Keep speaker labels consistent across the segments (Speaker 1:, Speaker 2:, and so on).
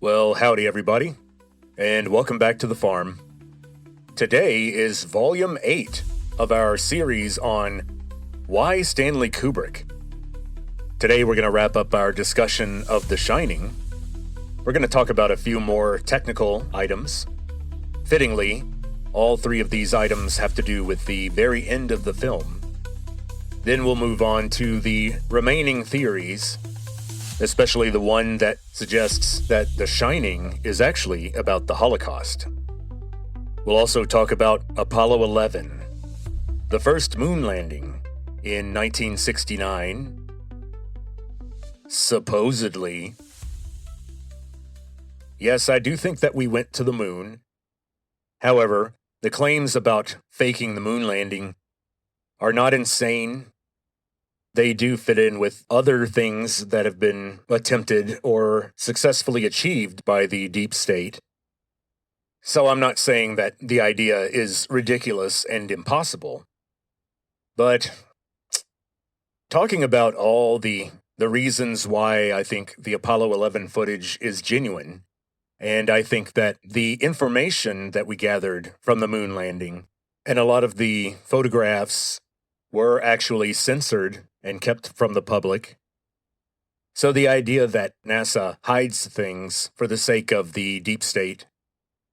Speaker 1: Well, howdy everybody, and welcome back to the farm. Today is Volume 8 of our series on Why Stanley Kubrick. Today we're going to wrap up our discussion of The Shining. We're going to talk about a few more technical items. Fittingly, all three of these items have to do with the very end of the film. Then we'll move on to the remaining theories, especially the one that suggests that The Shining is actually about the Holocaust. We'll also talk about Apollo 11, the first moon landing in 1969, supposedly. Yes, I do think that we went to the moon. However, the claims about faking the moon landing are not insane. They do fit in with other things that have been attempted or successfully achieved by the deep state. So I'm not saying that the idea is ridiculous and impossible. But talking about all the reasons why I think the Apollo 11 footage is genuine, and I think that the information that we gathered from the moon landing and a lot of the photographs were actually censored and kept from the public. So the idea that NASA hides things for the sake of the deep state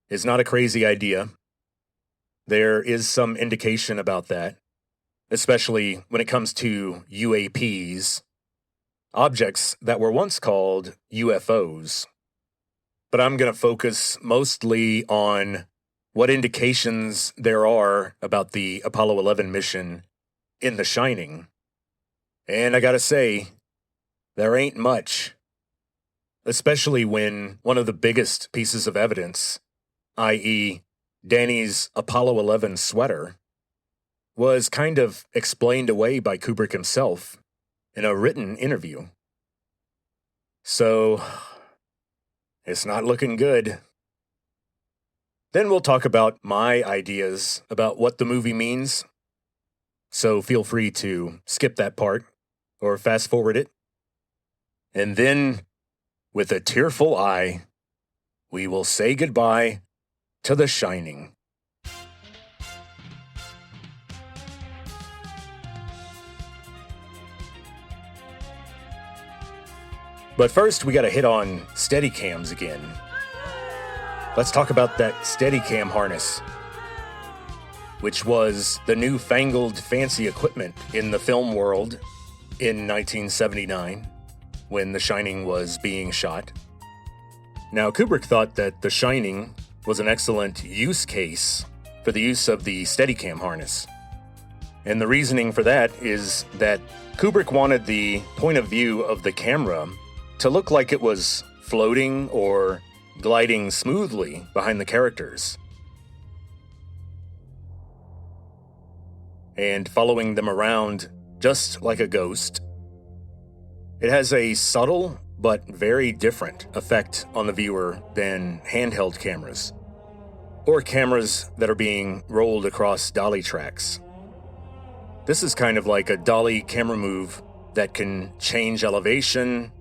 Speaker 1: is not a crazy idea. There is some indication about that, especially when it comes to UAPs, objects that were once called UFOs. But I'm going to focus mostly on what indications there are about the Apollo 11 mission in The Shining. And I gotta say, there ain't much. Especially when one of the biggest pieces of evidence, i.e., Danny's Apollo 11 sweater, was kind of explained away by Kubrick himself in a written interview. So, it's not looking good. Then we'll talk about my ideas about what the movie means. So feel free to skip that part or fast forward it. And then, with a tearful eye, we will say goodbye to The Shining. But first, we gotta hit on Steadicams again. Let's talk about that Steadicam harness, which was the newfangled fancy equipment in the film world in 1979, when The Shining was being shot. Now, Kubrick thought that The Shining was an excellent use case for the use of the Steadicam harness. And the reasoning for that is that Kubrick wanted the point of view of the camera to look like it was floating or gliding smoothly behind the characters, and following them around just like a ghost. It has a subtle but very different effect on the viewer than handheld cameras, or cameras that are being rolled across dolly tracks. This is kind of like a dolly camera move that can change elevation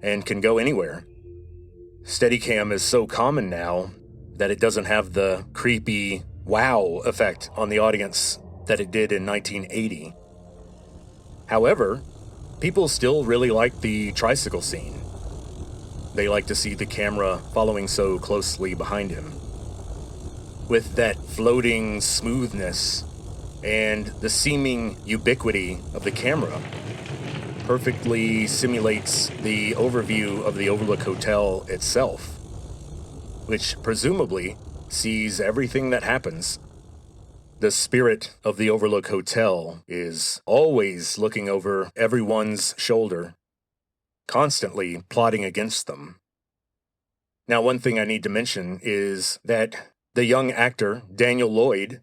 Speaker 1: and can go anywhere. Steadicam is so common now that it doesn't have the creepy wow effect on the audience that it did in 1980. However, people still really like the tricycle scene. They like to see the camera following so closely behind him, with that floating smoothness and the seeming ubiquity of the camera. Perfectly simulates the overview of the Overlook Hotel itself, which presumably sees everything that happens. The spirit of the Overlook Hotel is always looking over everyone's shoulder, constantly plotting against them. Now, one thing I need to mention is that the young actor, Daniel Lloyd,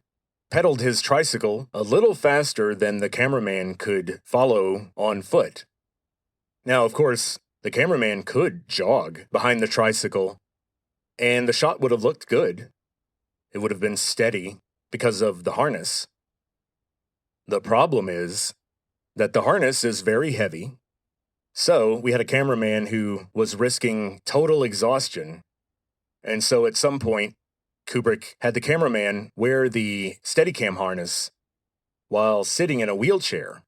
Speaker 1: pedaled his tricycle a little faster than the cameraman could follow on foot. Now, of course, the cameraman could jog behind the tricycle, and the shot would have looked good. It would have been steady because of the harness. The problem is that the harness is very heavy, so we had a cameraman who was risking total exhaustion And so at some point, Kubrick had the cameraman wear the Steadicam harness while sitting in a wheelchair.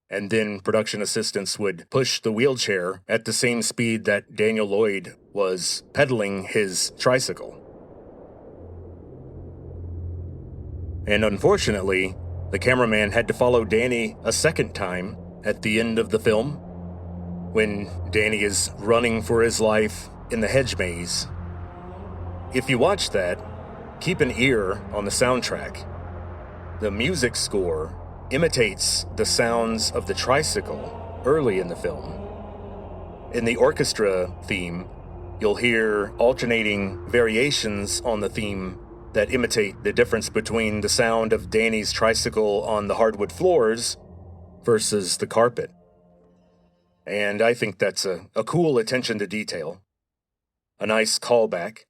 Speaker 1: And then production assistants would push the wheelchair at the same speed that Daniel Lloyd was pedaling his tricycle. And unfortunately, the cameraman had to follow Danny a second time at the end of the film, when Danny is running for his life in the hedge maze. If you watch that, keep an ear on the soundtrack. The music score imitates the sounds of the tricycle early in the film. In the orchestra theme, you'll hear alternating variations on the theme that imitate the difference between the sound of Danny's tricycle on the hardwood floors versus the carpet. And I think that's a cool attention to detail. A nice callback.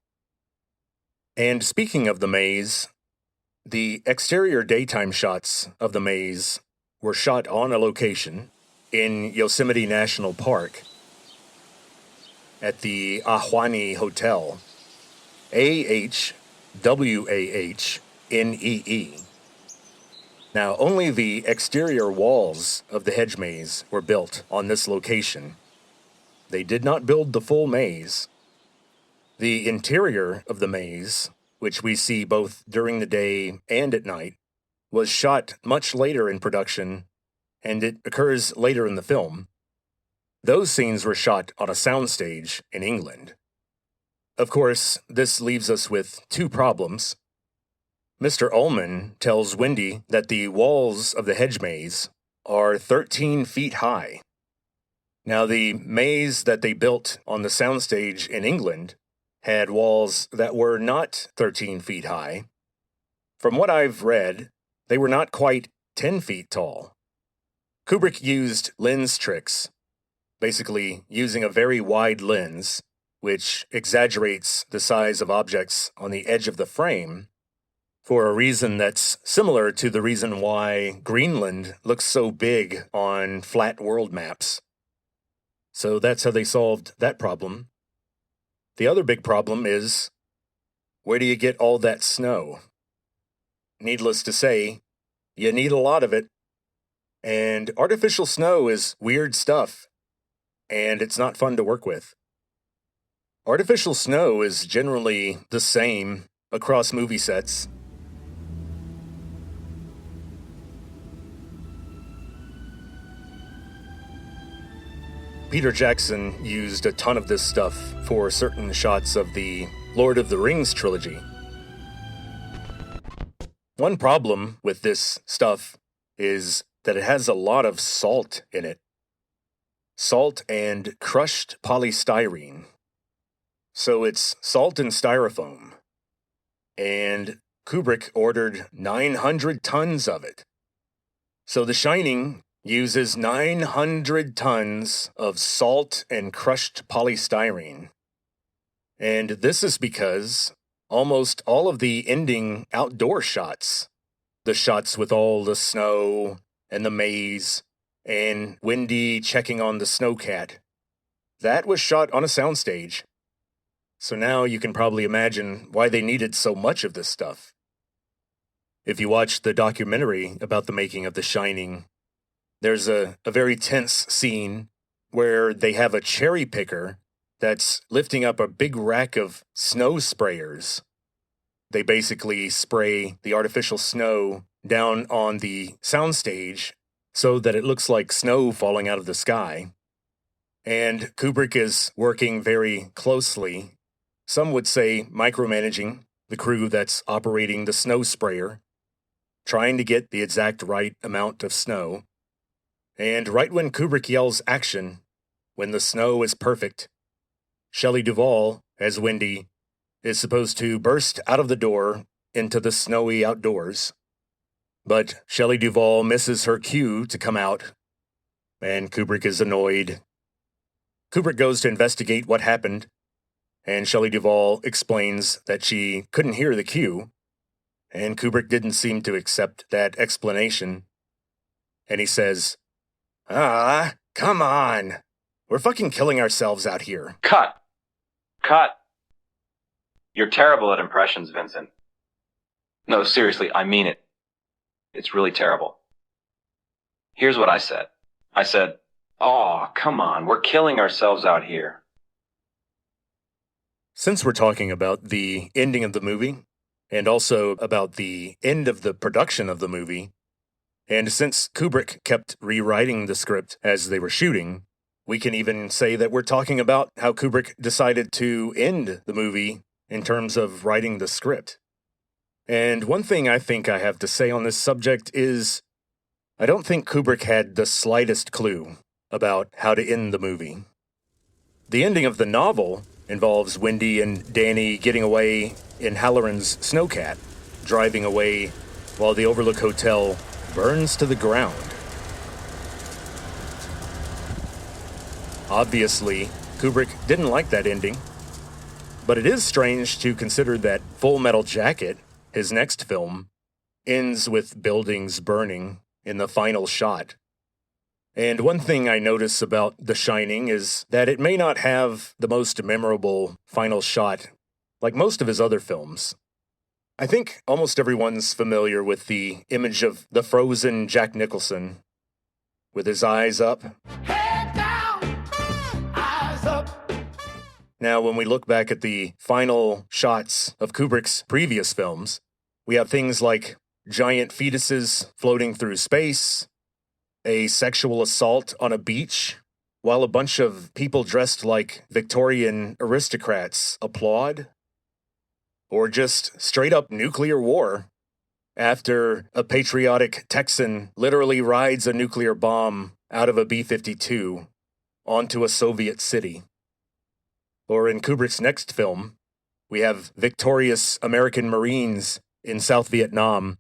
Speaker 1: And speaking of the maze, the exterior daytime shots of the maze were shot on a location in Yosemite National Park at the Ahwahnee Hotel, AHWAHNEE. Now, only the exterior walls of the hedge maze were built on this location. They did not build the full maze. The interior of the maze, which we see both during the day and at night, was shot much later in production, and it occurs later in the film. Those scenes were shot on a soundstage in England. Of course, this leaves us with two problems. Mr. Ullman tells Wendy that the walls of the hedge maze are 13 feet high. Now, the maze that they built on the soundstage in England had walls that were not 13 feet high. From what I've read, they were not quite 10 feet tall. Kubrick used lens tricks, basically using a very wide lens, which exaggerates the size of objects on the edge of the frame, for a reason that's similar to the reason why Greenland looks so big on flat world maps. So that's how they solved that problem. The other big problem is, where do you get all that snow? Needless to say, you need a lot of it. And artificial snow is weird stuff, and it's not fun to work with. Artificial snow is generally the same across movie sets. Peter Jackson used a ton of this stuff for certain shots of the Lord of the Rings trilogy. One problem with this stuff is that it has a lot of salt in it. Salt and crushed polystyrene. So it's salt and styrofoam. And Kubrick ordered 900 tons of it. So The Shining uses 900 tons of salt and crushed polystyrene. And this is because almost all of the ending outdoor shots, the shots with all the snow and the maze and Wendy checking on the snowcat, that was shot on a soundstage. So now you can probably imagine why they needed so much of this stuff. If you watch the documentary about the making of The Shining, there's a very tense scene where they have a cherry picker that's lifting up a big rack of snow sprayers. They basically spray the artificial snow down on the soundstage so that it looks like snow falling out of the sky. And Kubrick is working very closely, some would say micromanaging, the crew that's operating the snow sprayer, trying to get the exact right amount of snow. And right when Kubrick yells action, when the snow is perfect, Shelley Duvall, as Wendy, is supposed to burst out of the door into the snowy outdoors. But Shelley Duvall misses her cue to come out, and Kubrick is annoyed. Kubrick goes to investigate what happened, and Shelley Duvall explains that she couldn't hear the cue, and Kubrick didn't seem to accept that explanation. And he says, come on. We're fucking killing ourselves out here.
Speaker 2: Cut. You're terrible at impressions, Vincent. No, seriously, I mean it. It's really terrible. Here's what I said. I said, "Oh, come on, we're killing ourselves out here."
Speaker 1: Since we're talking about the ending of the movie, and also about the end of the production of the movie, and since Kubrick kept rewriting the script as they were shooting, we can even say that we're talking about how Kubrick decided to end the movie in terms of writing the script. And one thing I think I have to say on this subject is I don't think Kubrick had the slightest clue about how to end the movie. The ending of the novel involves Wendy and Danny getting away in Halloran's snowcat, driving away while the Overlook Hotel burns to the ground. Obviously, Kubrick didn't like that ending, but it is strange to consider that Full Metal Jacket, his next film, ends with buildings burning in the final shot. And one thing I notice about The Shining is that it may not have the most memorable final shot like most of his other films. I think almost everyone's familiar with the image of the frozen Jack Nicholson with his eyes up. Head down, eyes up. Now, when we look back at the final shots of Kubrick's previous films, we have things like giant fetuses floating through space, a sexual assault on a beach, while a bunch of people dressed like Victorian aristocrats applaud, or just straight-up nuclear war after a patriotic Texan literally rides a nuclear bomb out of a B-52 onto a Soviet city. Or in Kubrick's next film, we have victorious American Marines in South Vietnam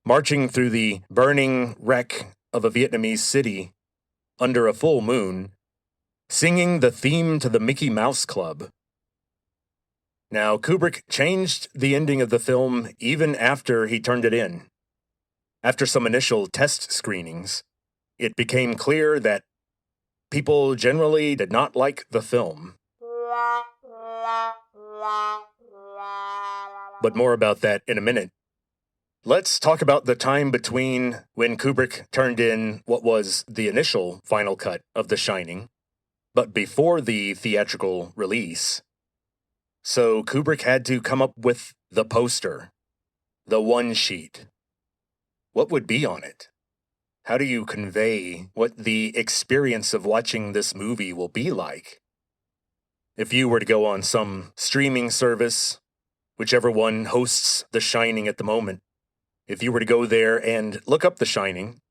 Speaker 1: marching through the burning wreck of a Vietnamese city under a full moon, singing the theme to the Mickey Mouse Club. Now, Kubrick changed the ending of the film even after he turned it in. After some initial test screenings, it became clear that people generally did not like the film. But more about that in a minute. Let's talk about the time between when Kubrick turned in what was the initial final cut of The Shining, but before the theatrical release. So Kubrick had to come up with the poster, the one sheet. What would be on it? How do you convey what the experience of watching this movie will be like? If you were to go on some streaming service, whichever one hosts The Shining at the moment, if you were to go there and look up The Shining,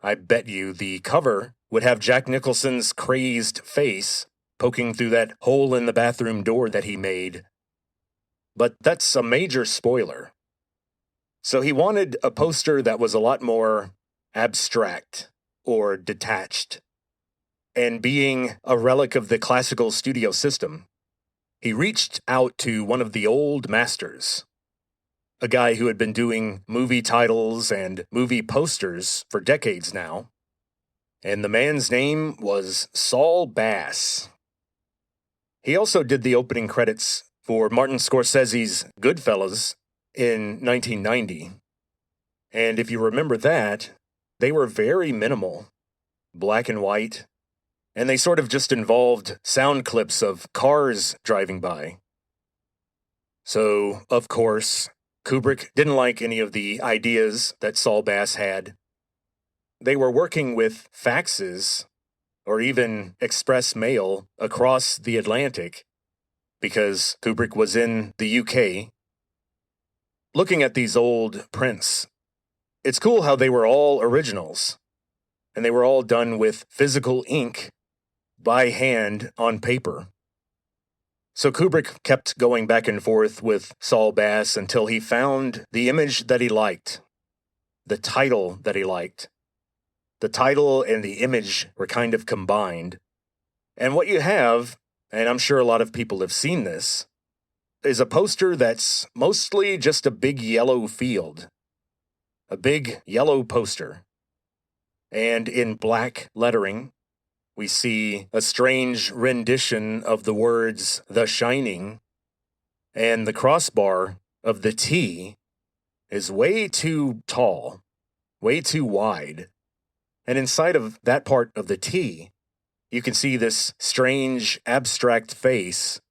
Speaker 1: I bet you the cover would have Jack Nicholson's crazed face poking through that hole in the bathroom door that he made. But that's a major spoiler. So he wanted a poster that was a lot more abstract or detached. And being a relic of the classical studio system, he reached out to one of the old masters, a guy who had been doing movie titles and movie posters for decades now. And the man's name was Saul Bass. He also did the opening credits for Martin Scorsese's Goodfellas in 1990. And if you remember that, they were very minimal, black and white, and they sort of just involved sound clips of cars driving by. So, of course, Kubrick didn't like any of the ideas that Saul Bass had. They were working with faxes or even express mail across the Atlantic because Kubrick was in the UK. Looking at these old prints, it's cool how they were all originals, and they were all done with physical ink by hand on paper. So Kubrick kept going back and forth with Saul Bass until he found the image that he liked, the title that he liked. The title and the image were kind of combined. And what you have, and I'm sure a lot of people have seen this, is a poster that's mostly just a big yellow field. A big yellow poster. And in black lettering, we see a strange rendition of the words The Shining And the crossbar of the T is way too tall, way too wide. And inside of that part of the T, you can see this strange, abstract face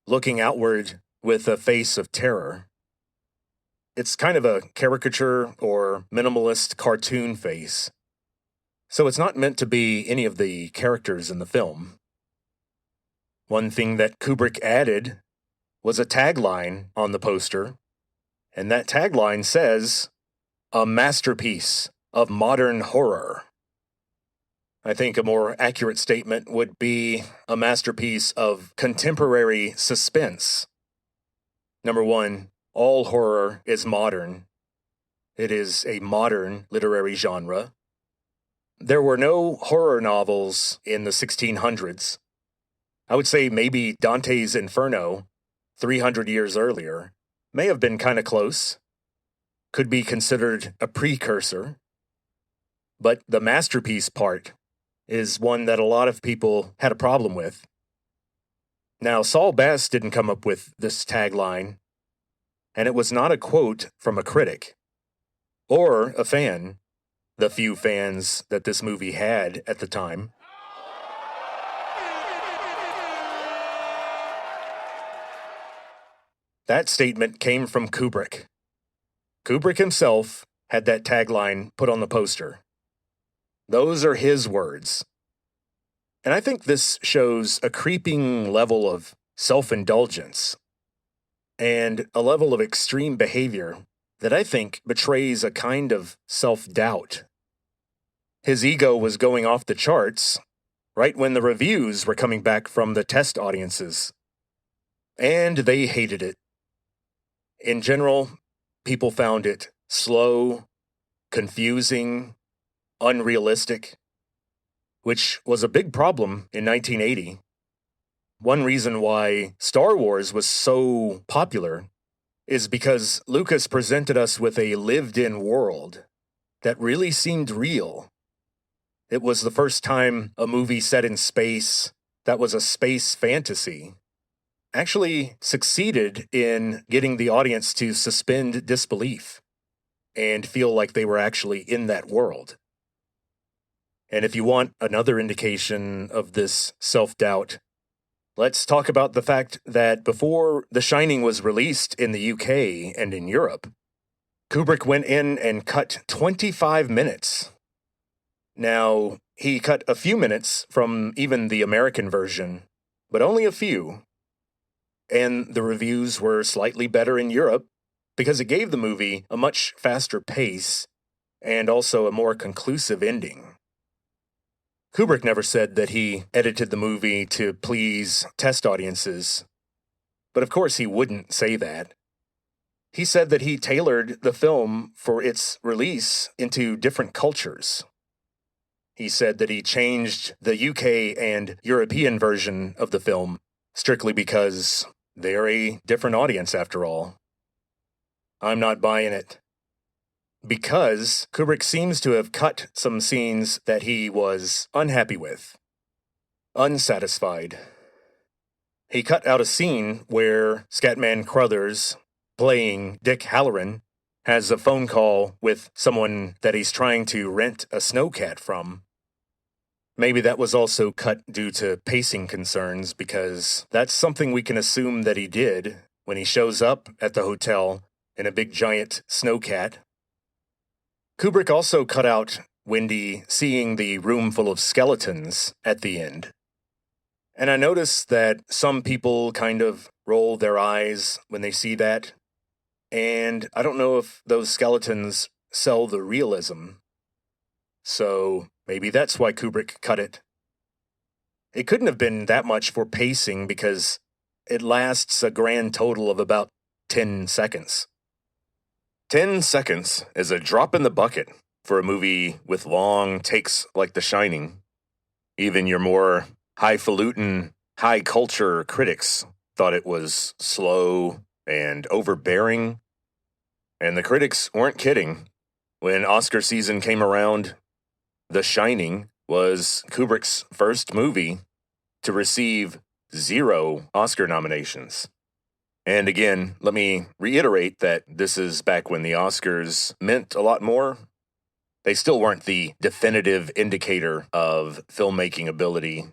Speaker 1: looking outward with a face of terror. It's kind of a caricature or minimalist cartoon face. So it's not meant to be any of the characters in the film. One thing that Kubrick added was a tagline on the poster, and that tagline says, "A masterpiece of modern horror." I think a more accurate statement would be a masterpiece of contemporary suspense. Number one, all horror is modern. It is a modern literary genre. There were no horror novels in the 1600s. I would say maybe Dante's Inferno, 300 years earlier, may have been kind of close. Could be considered a precursor. But the masterpiece part is one that a lot of people had a problem with. Now, Saul Bass didn't come up with this tagline, and it was not a quote from a critic or a fan, the few fans that this movie had at the time. That statement came from Kubrick. Kubrick himself had that tagline put on the poster. Those are his words. And I think this shows a creeping level of self-indulgence and a level of extreme behavior that I think betrays a kind of self-doubt. His ego was going off the charts right when the reviews were coming back from the test audiences. And they hated it. In general, people found it slow, confusing, unrealistic, which was a big problem in 1980. One reason why Star Wars was so popular is because Lucas presented us with a lived-in world that really seemed real. It was the first time a movie set in space that was a space fantasy actually succeeded in getting the audience to suspend disbelief and feel like they were actually in that world. And if you want another indication of this self-doubt, let's talk about the fact that before The Shining was released in the UK and in Europe, Kubrick went in and cut 25 minutes. Now, he cut a few minutes from even the American version, but only a few. And the reviews were slightly better in Europe because it gave the movie a much faster pace and also a more conclusive ending. Kubrick never said that he edited the movie to please test audiences, but of course he wouldn't say that. He said that he tailored the film for its release into different cultures. He said that he changed the UK and European version of the film strictly because they're a different audience after all. I'm not buying it. Because Kubrick seems to have cut some scenes that he was unhappy with, unsatisfied. He cut out a scene where Scatman Crothers, playing Dick Halloran, has a phone call with someone that he's trying to rent a snowcat from. Maybe that was also cut due to pacing concerns, because that's something we can assume that he did when he shows up at the hotel in a big giant snowcat. Kubrick also cut out Wendy seeing the room full of skeletons at the end. And I noticed that some people kind of roll their eyes when they see that. And I don't know if those skeletons sell the realism. So maybe that's why Kubrick cut it. It couldn't have been that much for pacing because it lasts a grand total of about 10 seconds. 10 seconds is a drop in the bucket for a movie with long takes like The Shining. Even your more highfalutin, high-culture critics thought it was slow and overbearing. And the critics weren't kidding. When Oscar season came around, The Shining was Kubrick's first movie to receive 0 Oscar nominations. And again, let me reiterate that this is back when the Oscars meant a lot more. They still weren't the definitive indicator of filmmaking ability,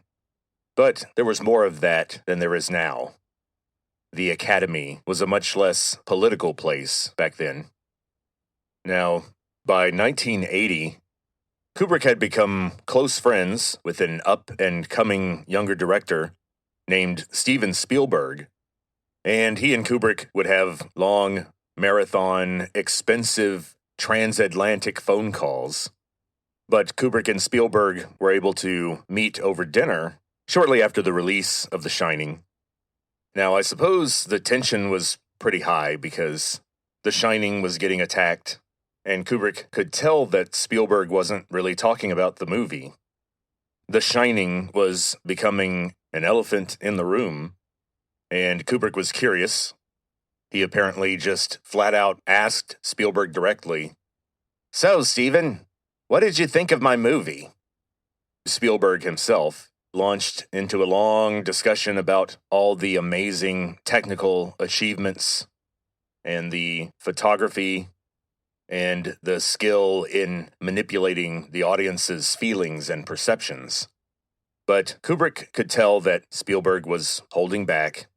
Speaker 1: but there was more of that than there is now. The Academy was a much less political place back then. Now, by 1980, Kubrick had become close friends with an up-and-coming younger director named Steven Spielberg, and he and Kubrick would have long, marathon, expensive, transatlantic phone calls. But Kubrick and Spielberg were able to meet over dinner shortly after the release of The Shining. Now, I suppose the tension was pretty high because The Shining was getting attacked, and Kubrick could tell that Spielberg wasn't really talking about the movie. The Shining was becoming an elephant in the room, and Kubrick was curious. He apparently just flat out asked Spielberg directly, "So, Steven, what did you think of my movie?" Spielberg himself launched into a long discussion about all the amazing technical achievements and the photography and the skill in manipulating the audience's feelings and perceptions. But Kubrick could tell that Spielberg was holding back,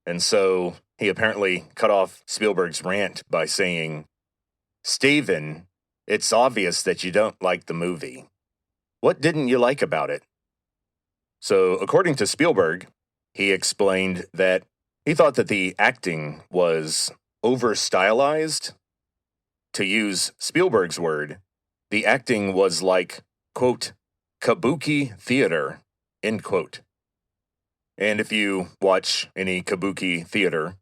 Speaker 1: and so he apparently cut off Spielberg's rant by saying, "Steven, it's obvious that you don't like the movie. What didn't you like about it?" So, according to Spielberg, he explained that he thought that the acting was over-stylized. To use Spielberg's word, the acting was like, quote, kabuki theater, end quote. And if you watch any kabuki theater,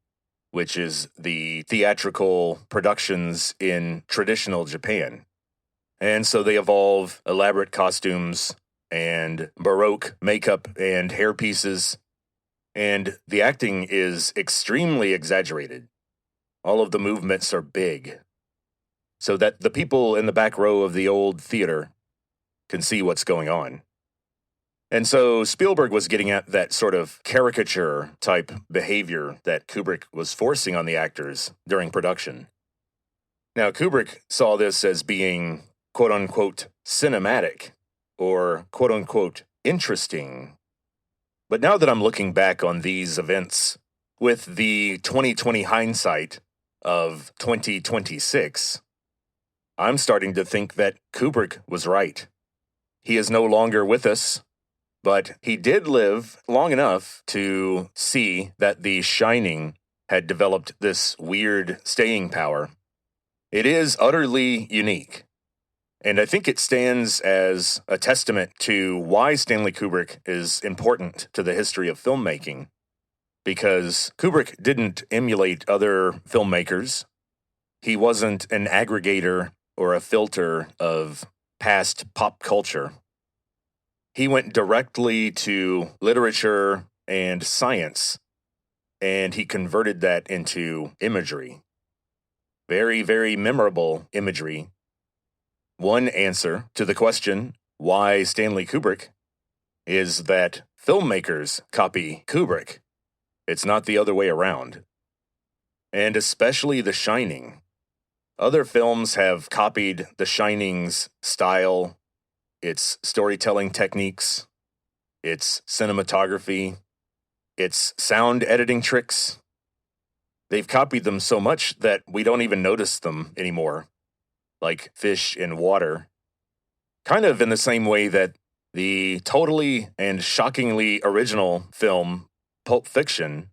Speaker 1: which is the theatrical productions in traditional Japan, and so they involve elaborate costumes and Baroque makeup and hairpieces, and the acting is extremely exaggerated. All of the movements are big, so that the people in the back row of the old theater can see what's going on. And so Spielberg was getting at that sort of caricature-type behavior that Kubrick was forcing on the actors during production. Now, Kubrick saw this as being, quote-unquote, cinematic, or quote-unquote, interesting. But now that I'm looking back on these events with the 2020 hindsight of 2026, I'm starting to think that Kubrick was right. He is no longer with us, but he did live long enough to see that The Shining had developed this weird staying power. It is utterly unique, and I think it stands as a testament to why Stanley Kubrick is important to the history of filmmaking, because Kubrick didn't emulate other filmmakers. He wasn't an aggregator or a filter of past pop culture. He went directly to literature and science, and he converted that into imagery. Very, very memorable imagery. One answer to the question, why Stanley Kubrick, is that filmmakers copy Kubrick. It's not the other way around. And especially The Shining. Other films have copied The Shining's style, its storytelling techniques, its cinematography, its sound editing tricks. They've copied them so much that we don't even notice them anymore, like fish in water. Kind of in the same way that the totally and shockingly original film Pulp Fiction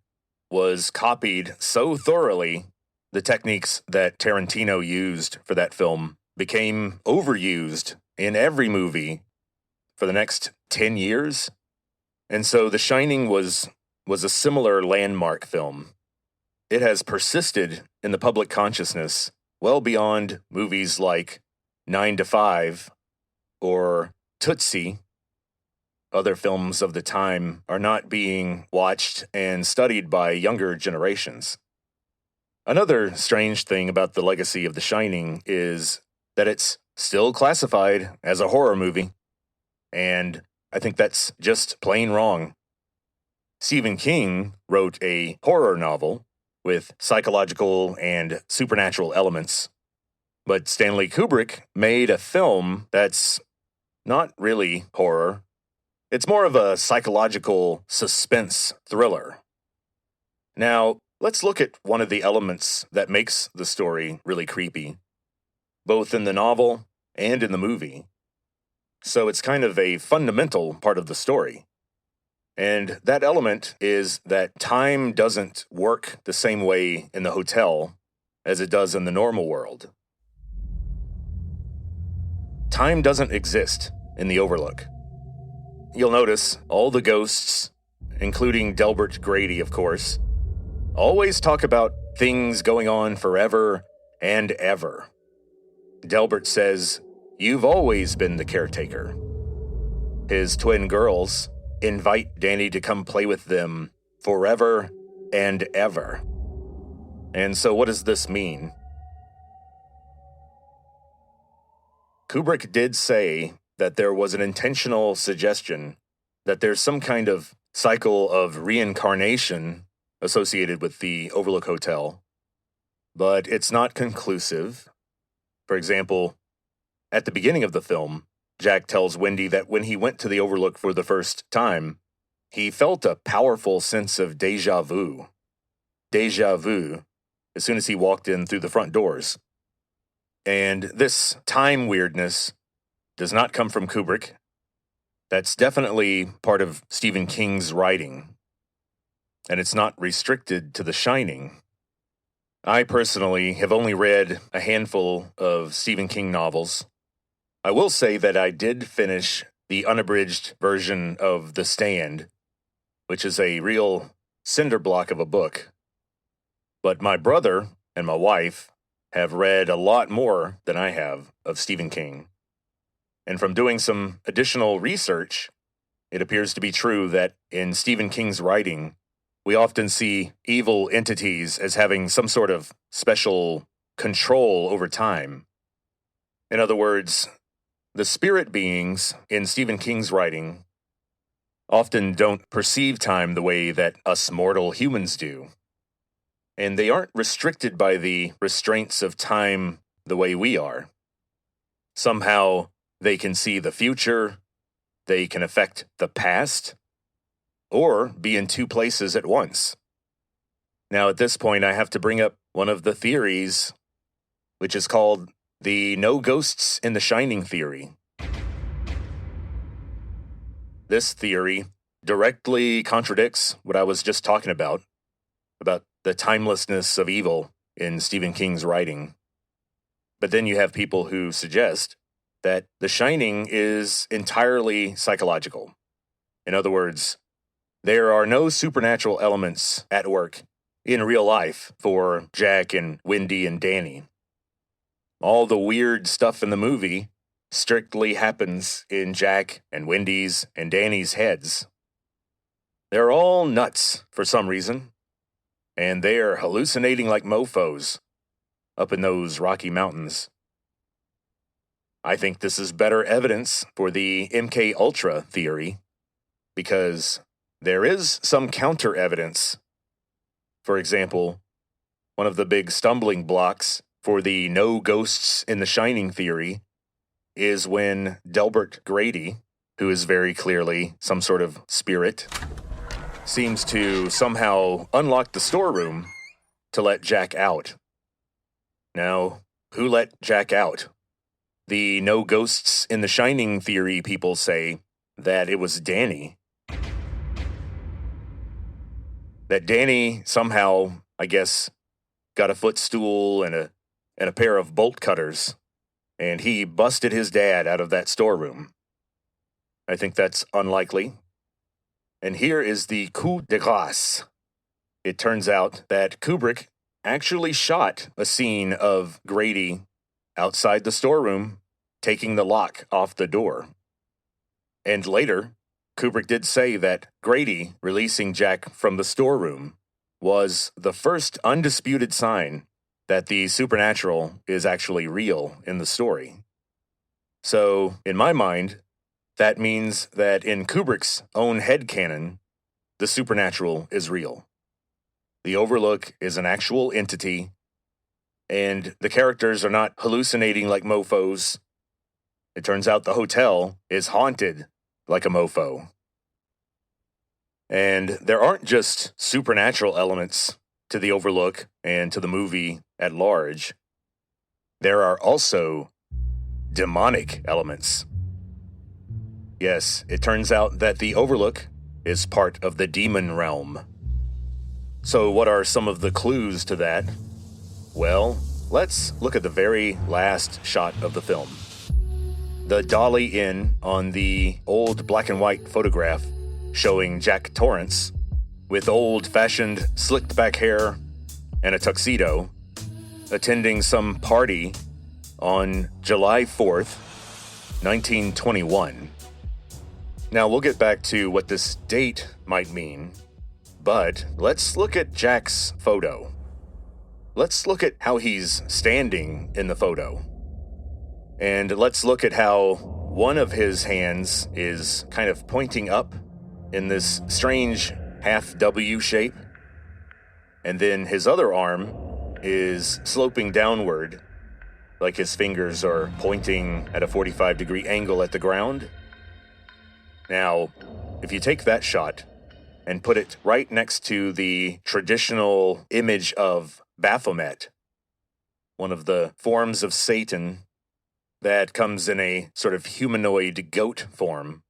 Speaker 1: was copied so thoroughly, the techniques that Tarantino used for that film became overused in every movie for the next 10 years. And so The Shining was a similar landmark film. It has persisted in the public consciousness well beyond movies like 9 to 5 or Tootsie. Other films of the time are not being watched and studied by younger generations. Another strange thing about the legacy of The Shining is that it's still classified as a horror movie, and I think that's just plain wrong. Stephen King wrote a horror novel, with psychological and supernatural elements. But Stanley Kubrick made a film that's not really horror. It's more of a psychological suspense thriller. Now, let's look at one of the elements that makes the story really creepy, both in the novel and in the movie. So it's kind of a fundamental part of the story. And that element is that time doesn't work the same way in the hotel as it does in the normal world. Time doesn't exist in the Overlook. You'll notice all the ghosts, including Delbert Grady, of course, always talk about things going on forever and ever. Delbert says, "You've always been the caretaker." His twin girls invite Danny to come play with them forever and ever. And so what does this mean? Kubrick did say that there was an intentional suggestion that there's some kind of cycle of reincarnation associated with the Overlook Hotel, but it's not conclusive. For example, at the beginning of the film, Jack tells Wendy that when he went to the Overlook for the first time, he felt a powerful sense of déjà vu. Déjà vu, as soon as he walked in through the front doors. And this time weirdness does not come from Kubrick. That's definitely part of Stephen King's writing. And it's not restricted to The Shining. I personally have only read a handful of Stephen King novels. I will say that I did finish the unabridged version of The Stand, which is a real cinder block of a book. But my brother and my wife have read a lot more than I have of Stephen King. And from doing some additional research, it appears to be true that in Stephen King's writing, we often see evil entities as having some sort of special control over time. In other words, the spirit beings in Stephen King's writing often don't perceive time the way that us mortal humans do. And they aren't restricted by the restraints of time the way we are. Somehow, they can see the future, they can affect the past, or be in two places at once. Now, at this point, I have to bring up one of the theories, which is called the no ghosts in the Shining theory. This theory directly contradicts what I was just talking about the timelessness of evil in Stephen King's writing. But then you have people who suggest that The Shining is entirely psychological. In other words, there are no supernatural elements at work in real life for Jack and Wendy and Danny. All the weird stuff in the movie strictly happens in Jack and Wendy's and Danny's heads. They're all nuts for some reason, and they are hallucinating like mofos up in those Rocky Mountains. I think this is better evidence for the MK Ultra theory, because there is some counter evidence. For example, one of the big stumbling blocks for the no ghosts in the Shining theory is when Delbert Grady, who is very clearly some sort of spirit, seems to somehow unlock the storeroom to let Jack out. Now, who let Jack out? The no ghosts in the Shining theory people say that it was Danny. That Danny somehow, I guess, got a footstool and a pair of bolt cutters, and he busted his dad out of that storeroom. I think that's unlikely. And here is the coup de grace. It turns out that Kubrick actually shot a scene of Grady outside the storeroom taking the lock off the door. And later, Kubrick did say that Grady releasing Jack from the storeroom was the first undisputed sign that the supernatural is actually real in the story. So, in my mind, that means that in Kubrick's own headcanon, the supernatural is real. the Overlook is an actual entity, and the characters are not hallucinating like mofos. It turns out the hotel is haunted like a mofo. And there aren't just supernatural elements to the Overlook and to the movie at large. There are also demonic elements. Yes, it turns out that the Overlook is part of the demon realm. So what are some of the clues to that? Well, let's look at the very last shot of the film. The Dolly Inn on the old black and white photograph showing Jack Torrance with old-fashioned slicked-back hair and a tuxedo attending some party on July 4th, 1921. Now, we'll get back to what this date might mean, but let's look at Jack's photo. Let's look at how he's standing in the photo. And let's look at how one of his hands is kind of pointing up in this strange half W shape. And then his other arm is sloping downward, like his fingers are pointing at a 45-degree angle at the ground. Now, if you take that shot and put it right next to the traditional image of Baphomet, one of the forms of Satan that comes in a sort of humanoid goat form,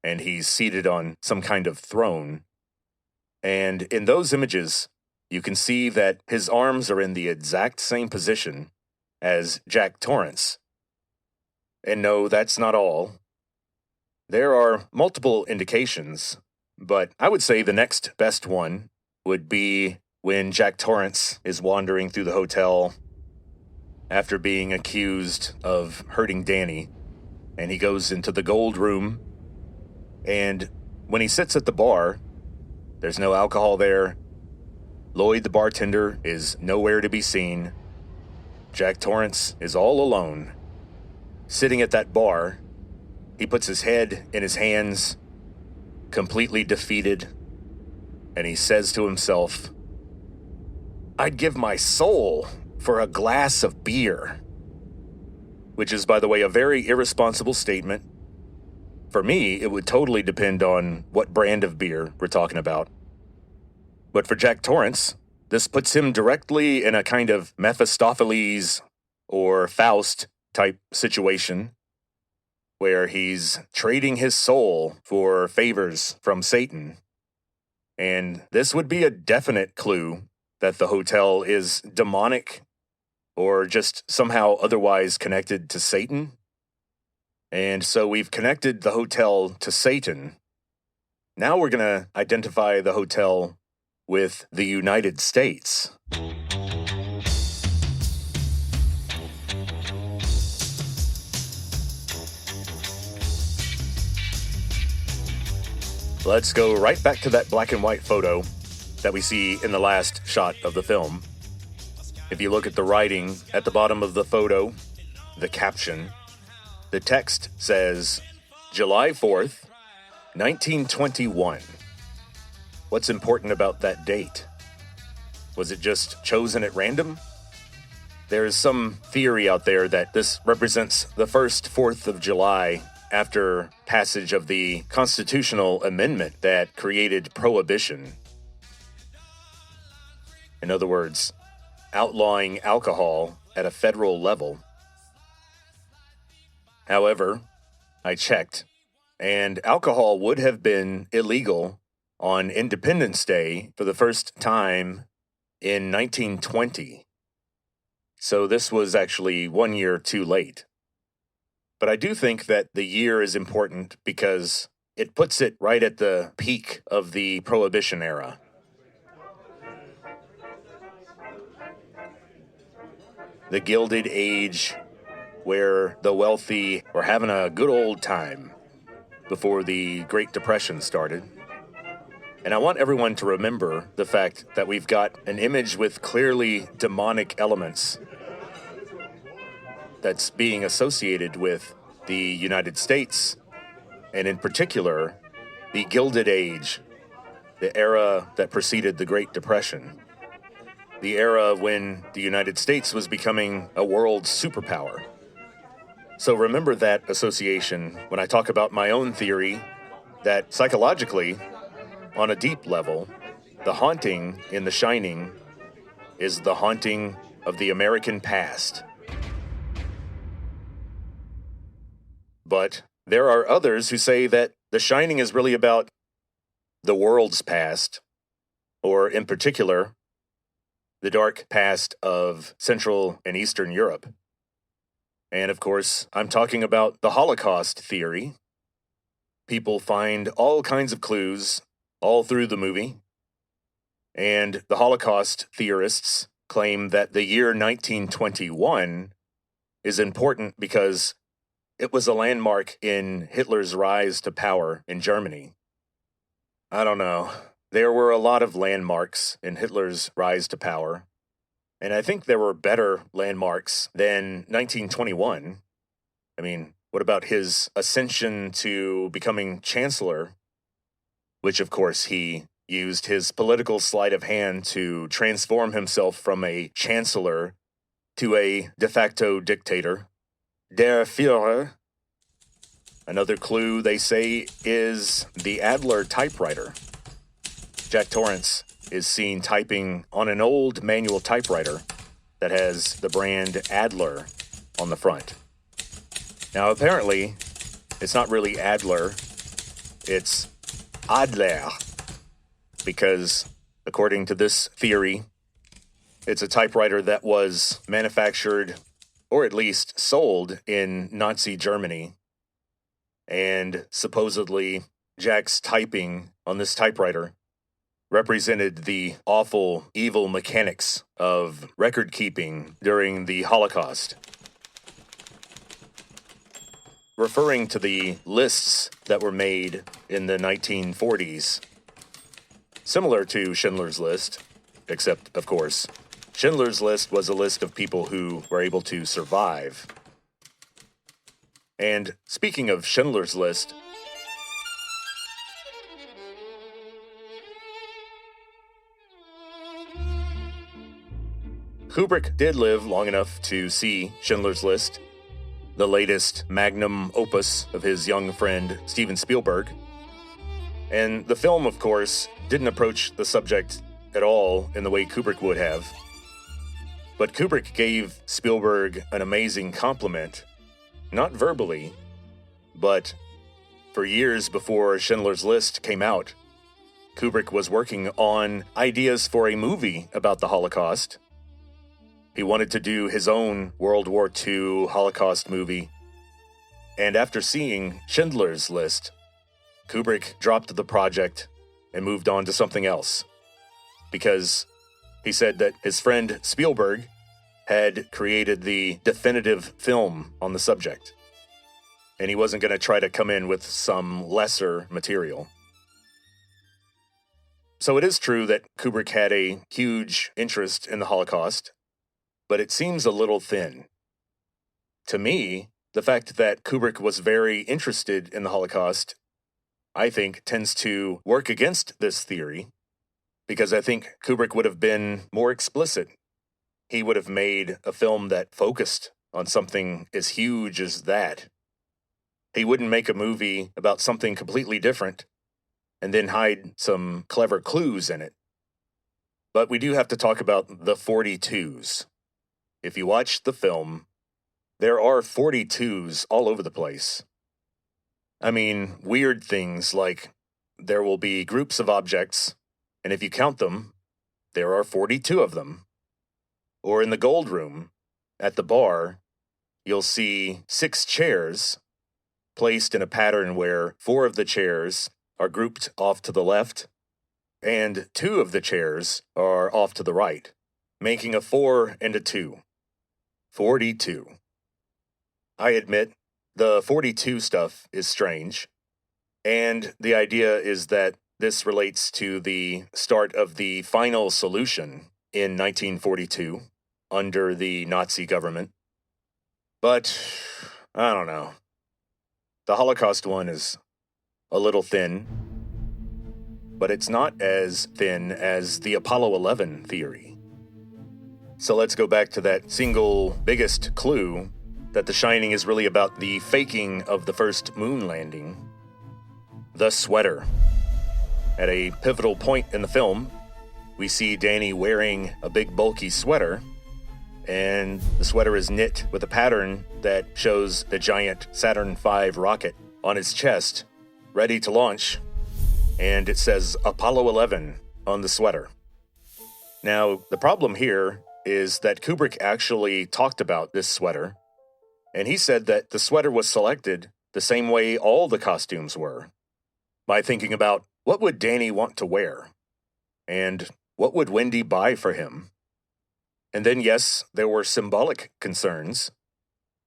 Speaker 1: and he's seated on some kind of throne. And in those images, you can see that his arms are in the exact same position as Jack Torrance. And no, that's not all. There are multiple indications, but I would say the next best one would be when Jack Torrance is wandering through the hotel after being accused of hurting Danny, and he goes into the gold room, and when he sits at the bar, there's no alcohol there. Lloyd, the bartender, is nowhere to be seen. Jack Torrance is all alone. Sitting at that bar, he puts his head in his hands, completely defeated, and he says to himself, "I'd give my soul for a glass of beer." Which is, by the way, a very irresponsible statement. For me, it would totally depend on what brand of beer we're talking about. But for Jack Torrance, this puts him directly in a kind of Mephistopheles or Faust type situation, where he's trading his soul for favors from Satan. And this would be a definite clue that the hotel is demonic or just somehow otherwise connected to Satan. And so we've connected the hotel to Satan. Now we're going to identify the hotel with the United States. Let's go right back to that black and white photo that we see in the last shot of the film. If you look at the writing at the bottom of the photo, the caption, the text says, July 4th, 1921. What's important about that date? Was it just chosen at random? There is some theory out there that this represents the first 4th of July after passage of the constitutional amendment that created prohibition. In other words, outlawing alcohol at a federal level. However, I checked, and alcohol would have been illegal on Independence Day for the first time in 1920. So this was actually 1 year too late. But I do think that the year is important because it puts it right at the peak of the Prohibition era. The Gilded Age, where the wealthy were having a good old time before the Great Depression started. And I want everyone to remember the fact that we've got an image with clearly demonic elements that's being associated with the United States, and in particular, the Gilded Age, the era that preceded the Great Depression, the era when the United States was becoming a world superpower. So remember that association when I talk about my own theory that psychologically, on a deep level, the haunting in The Shining is the haunting of the American past. But there are others who say that The Shining is really about the world's past, or in particular, the dark past of Central and Eastern Europe. And of course, I'm talking about the Holocaust theory. People find all kinds of clues all through the movie. And the Holocaust theorists claim that the year 1921 is important because it was a landmark in Hitler's rise to power in Germany. I don't know. There were a lot of landmarks in Hitler's rise to power, and I think there were better landmarks than 1921. I mean, what about his ascension to becoming chancellor, which of course he used his political sleight of hand to transform himself from a chancellor to a de facto dictator, Der Führer. Another clue, they say, is the Adler typewriter. Jack Torrance is seen typing on an old manual typewriter that has the brand Adler on the front. Now, apparently, it's not really Adler, it's Adler, because according to this theory, it's a typewriter that was manufactured, or at least sold, in Nazi Germany. And supposedly, Jack's typing on this typewriter represented the awful, evil mechanics of record keeping during the Holocaust. Referring to the lists that were made in the 1940s, similar to Schindler's List, except, of course, Schindler's List was a list of people who were able to survive. And speaking of Schindler's List, Kubrick did live long enough to see Schindler's List, the latest magnum opus of his young friend Steven Spielberg. And the film, of course, didn't approach the subject at all in the way Kubrick would have. But Kubrick gave Spielberg an amazing compliment, not verbally, but for years before Schindler's List came out, Kubrick was working on ideas for a movie about the Holocaust. He wanted to do his own World War II Holocaust movie. And after seeing Schindler's List, Kubrick dropped the project and moved on to something else. Because he said that his friend Spielberg had created the definitive film on the subject. And he wasn't going to try to come in with some lesser material. So it is true that Kubrick had a huge interest in the Holocaust, but it seems a little thin. To me, the fact that Kubrick was very interested in the Holocaust, I think, tends to work against this theory, because I think Kubrick would have been more explicit. He would have made a film that focused on something as huge as that. He wouldn't make a movie about something completely different and then hide some clever clues in it. But we do have to talk about the 42s. If you watch the film, there are 42s all over the place. I mean, weird things like there will be groups of objects, and if you count them, there are 42 of them. Or in the gold room, at the bar, you'll see 6 chairs placed in a pattern where 4 of the chairs are grouped off to the left, and 2 of the chairs are off to the right, making a 4 and a 2. 42. I admit, the 42 stuff is strange, and the idea is that this relates to the start of the final solution in 1942 under the Nazi government. But, I don't know. The Holocaust one is a little thin. but it's not as thin as the Apollo 11 theory. So let's go back to that single biggest clue that The Shining is really about the faking of the first moon landing. The sweater. At a pivotal point in the film, we see Danny wearing a big bulky sweater, and the sweater is knit with a pattern that shows the giant Saturn V rocket on his chest, ready to launch, and it says Apollo 11 on the sweater. Now, the problem here is that Kubrick actually talked about this sweater, and he said that the sweater was selected the same way all the costumes were, by thinking about what would Danny want to wear, and what would Wendy buy for him. And then, yes, there were symbolic concerns,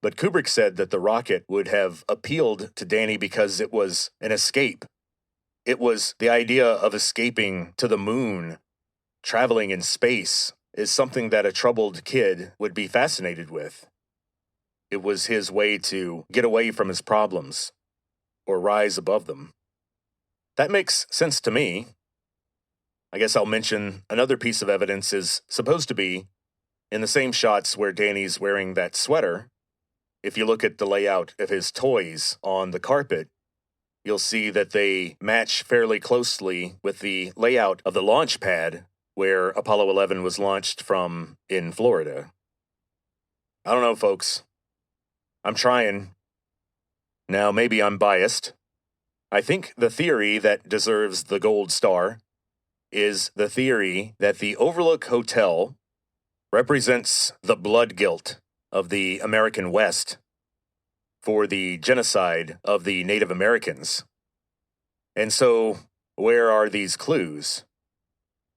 Speaker 1: but Kubrick said that the rocket would have appealed to Danny because it was an escape. It was the idea of escaping to the moon. Traveling in space is something that a troubled kid would be fascinated with. It was his way to get away from his problems, or rise above them. That makes sense to me. I guess I'll mention another piece of evidence is supposed to be in the same shots where Danny's wearing that sweater. If you look at the layout of his toys on the carpet, you'll see that they match fairly closely with the layout of the launch pad where Apollo 11 was launched from in Florida. I don't know, folks. I'm trying. Now, maybe I'm biased. I think the theory that deserves the gold star is the theory that the Overlook Hotel represents the blood guilt of the American West for the genocide of the Native Americans. And so, where are these clues?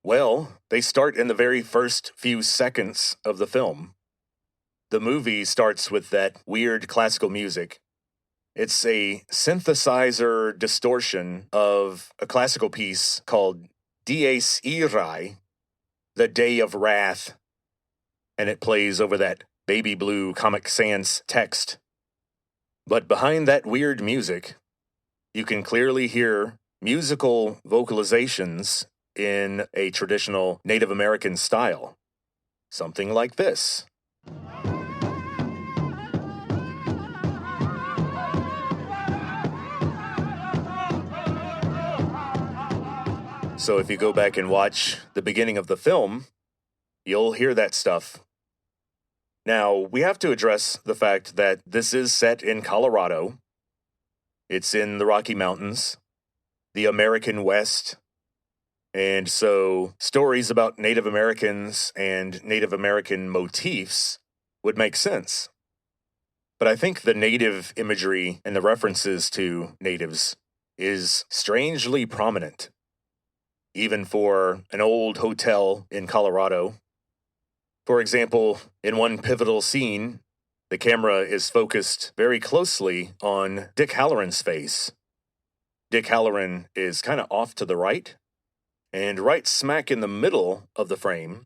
Speaker 1: Well, they start in the very first few seconds of the film. The movie starts with that weird classical music. It's a synthesizer distortion of a classical piece called Dies Irae, The Day of Wrath, and it plays over that baby blue Comic Sans text. But behind that weird music, you can clearly hear musical vocalizations in a traditional Native American style. Something like this. So if you go back and watch the beginning of the film, you'll hear that stuff. Now, we have to address the fact that this is set in Colorado. It's in the Rocky Mountains, the American West. And so stories about Native Americans and Native American motifs would make sense. But I think the native imagery and the references to natives is strangely prominent. Even for an old hotel in Colorado. For example, in one pivotal scene, the camera is focused very closely on Dick Halloran's face. Dick Halloran is kind of off to the right, and right smack in the middle of the frame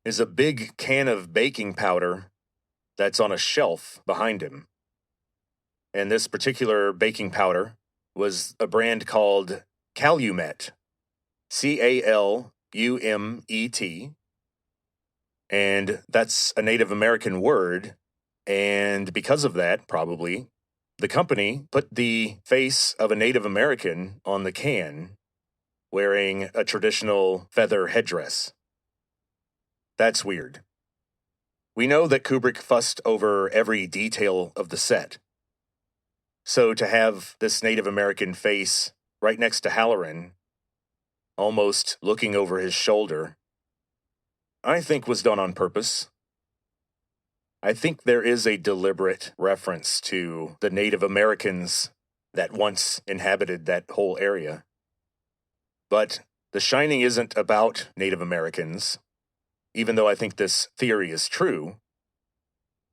Speaker 1: is a big can of baking powder that's on a shelf behind him. And this particular baking powder was a brand called Calumet. Calumet, and that's a Native American word, and because of that, probably, the company put the face of a Native American on the can, wearing a traditional feather headdress. That's weird. We know that Kubrick fussed over every detail of the set, so to have this Native American face right next to Halloran, almost looking over his shoulder, I think was done on purpose. I think there is a deliberate reference to the Native Americans that once inhabited that whole area. But The Shining isn't about Native Americans, even though I think this theory is true.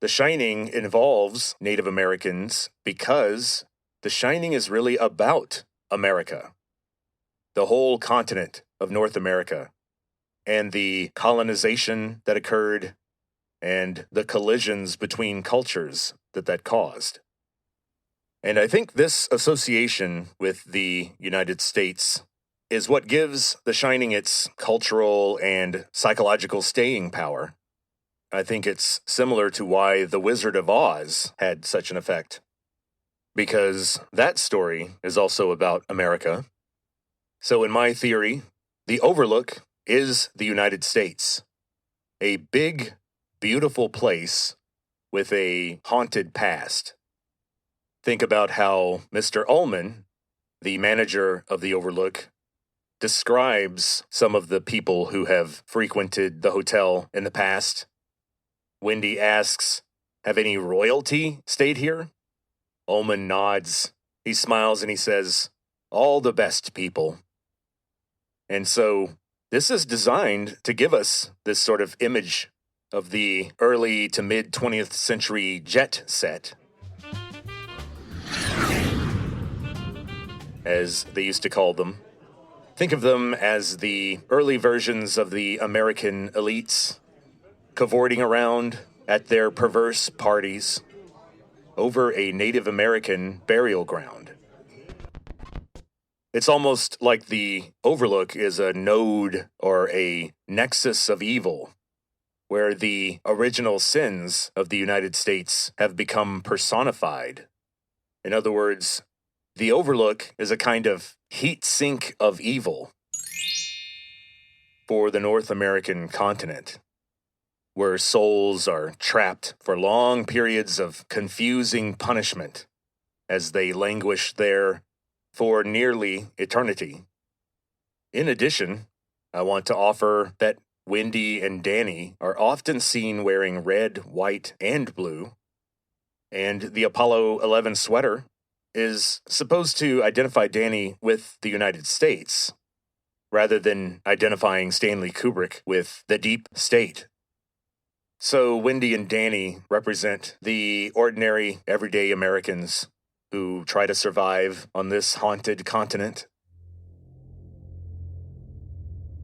Speaker 1: The Shining involves Native Americans because The Shining is really about America. The whole continent of North America, and the colonization that occurred, and the collisions between cultures that caused. And I think this association with the United States is what gives The Shining its cultural and psychological staying power. I think it's similar to why The Wizard of Oz had such an effect, because that story is also about America. So in my theory, the Overlook is the United States, a big, beautiful place with a haunted past. Think about how Mr. Ullman, the manager of the Overlook, describes some of the people who have frequented the hotel in the past. Wendy asks, "Have any royalty stayed here?" Ullman nods. He smiles and he says, "All the best people." And so this is designed to give us this sort of image of the early to mid 20th century jet set, as they used to call them. Think of them as the early versions of the American elites, cavorting around at their perverse parties over a Native American burial ground. It's almost like the Overlook is a node or a nexus of evil, where the original sins of the United States have become personified. In other words, the Overlook is a kind of heat sink of evil for the North American continent, where souls are trapped for long periods of confusing punishment as they languish there for nearly eternity. In addition, I want to offer that Wendy and Danny are often seen wearing red, white, and blue, and the Apollo 11 sweater is supposed to identify Danny with the United States, rather than identifying Stanley Kubrick with the deep state. So Wendy and Danny represent the ordinary, everyday Americans who try to survive on this haunted continent.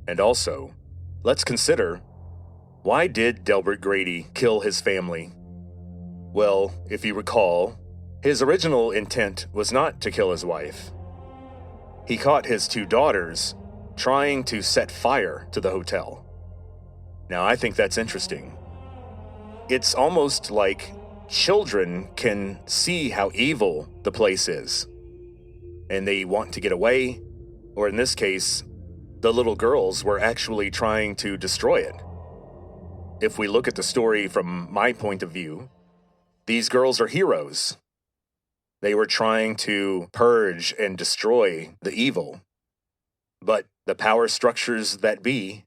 Speaker 1: And also, let's consider, why did Delbert Grady kill his family? Well, if you recall, his original intent was not to kill his wife. He caught his two daughters trying to set fire to the hotel. Now, I think that's interesting. It's almost like children can see how evil the place is, and they want to get away, or in this case, the little girls were actually trying to destroy it. If we look at the story from my point of view, these girls are heroes. They were trying to purge and destroy the evil, but the power structures that be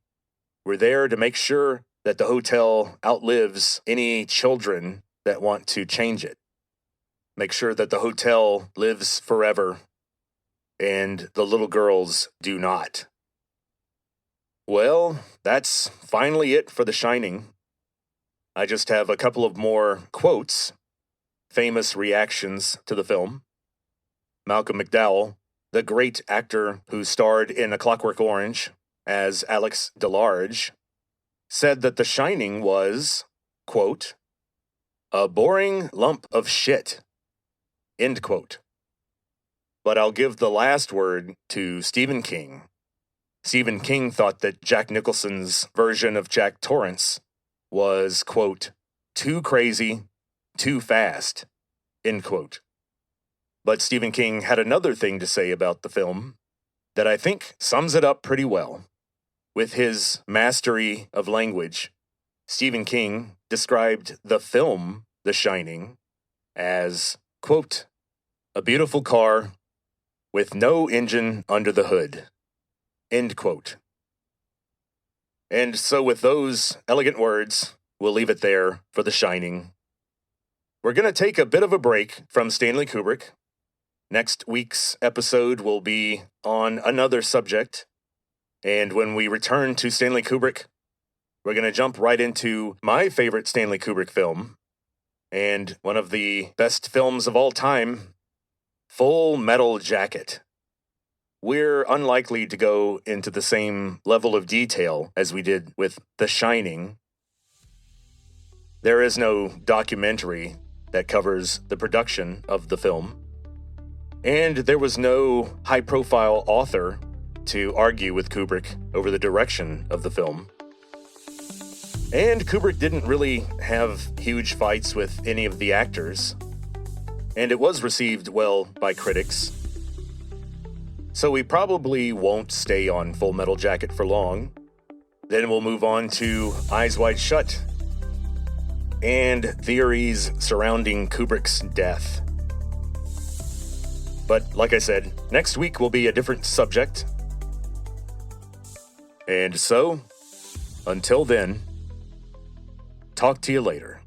Speaker 1: were there to make sure that the hotel outlives any children that want to change it. Make sure that the hotel lives forever and the little girls do not. Well, that's finally it for The Shining. I just have a couple of more quotes, famous reactions to the film. Malcolm McDowell, the great actor who starred in A Clockwork Orange as Alex DeLarge, said that The Shining was, quote, "a boring lump of shit," end quote. But I'll give the last word to Stephen King. Stephen King thought that Jack Nicholson's version of Jack Torrance was, quote, "too crazy, too fast," end quote. But Stephen King had another thing to say about the film that I think sums it up pretty well. With his mastery of language, Stephen King described the film The Shining as, quote, "a beautiful car with no engine under the hood," end quote. And so with those elegant words, we'll leave it there for The Shining. We're going to take a bit of a break from Stanley Kubrick. Next week's episode will be on another subject. And when we return to Stanley Kubrick, we're going to jump right into my favorite Stanley Kubrick film, and one of the best films of all time, Full Metal Jacket. We're unlikely to go into the same level of detail as we did with The Shining. There is no documentary that covers the production of the film, and there was no high-profile author to argue with Kubrick over the direction of the film. And Kubrick didn't really have huge fights with any of the actors, and it was received well by critics. So we probably won't stay on Full Metal Jacket for long. Then we'll move on to Eyes Wide Shut and theories surrounding Kubrick's death. But like I said, next week will be a different subject. And so, until then, talk to you later.